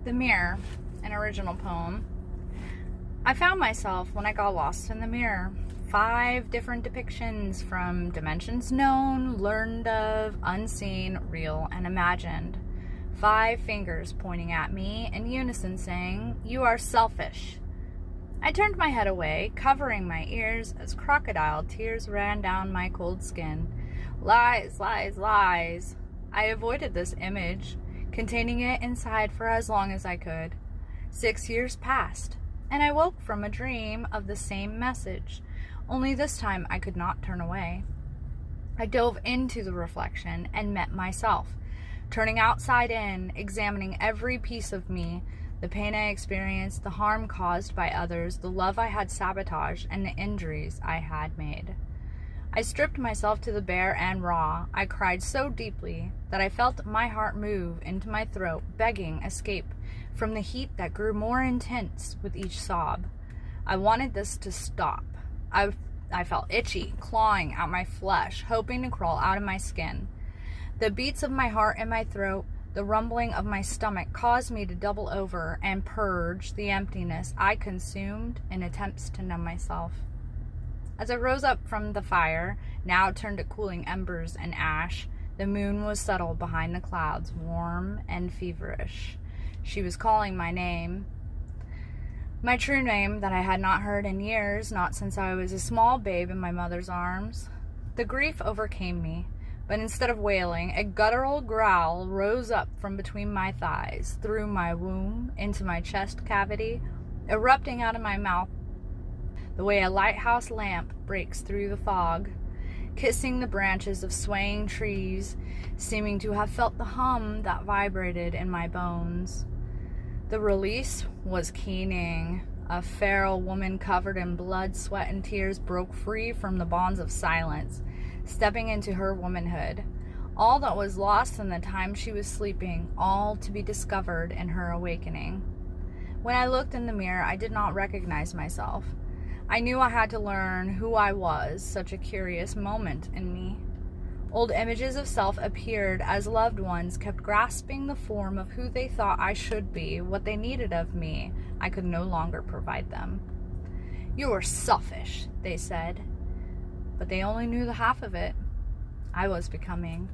The Mirror, an original poem. I found myself when I got lost in the mirror. 5 different depictions from dimensions known, learned of, unseen, real, and imagined. 5 fingers pointing at me in unison saying, "You are selfish." I turned my head away, covering my ears as crocodile tears ran down my cold skin. Lies, lies, lies. I avoided this image, containing it inside for as long as I could. 6 years passed, and I woke from a dream of the same message, only this time I could not turn away. I dove into the reflection and met myself, turning outside in, examining every piece of me, the pain I experienced, the harm caused by others, the love I had sabotaged, and the injuries I had made. I stripped myself to the bare and raw. I cried so deeply that I felt my heart move into my throat, begging escape from the heat that grew more intense with each sob. I wanted this to stop. I felt itchy, clawing at my flesh, hoping to crawl out of my skin. The beats of my heart in my throat, the rumbling of my stomach caused me to double over and purge the emptiness I consumed in attempts to numb myself. As I rose up from the fire, now turned to cooling embers and ash, the moon was settled behind the clouds, warm and feverish. She was calling my name. My true name that I had not heard in years, not since I was a small babe in my mother's arms. The grief overcame me, but instead of wailing, a guttural growl rose up from between my thighs, through my womb, into my chest cavity, erupting out of my mouth the way a lighthouse lamp breaks through the fog, kissing the branches of swaying trees, seeming to have felt the hum that vibrated in my bones. The release was keening. A feral woman covered in blood, sweat, and tears broke free from the bonds of silence, stepping into her womanhood. All that was lost in the time she was sleeping, all to be discovered in her awakening. When I looked in the mirror, I did not recognize myself. I knew I had to learn who I was, such a curious moment in me. Old images of self appeared as loved ones kept grasping the form of who they thought I should be, what they needed of me. I could no longer provide them. "You are selfish," they said, but they only knew the half of it. I was becoming.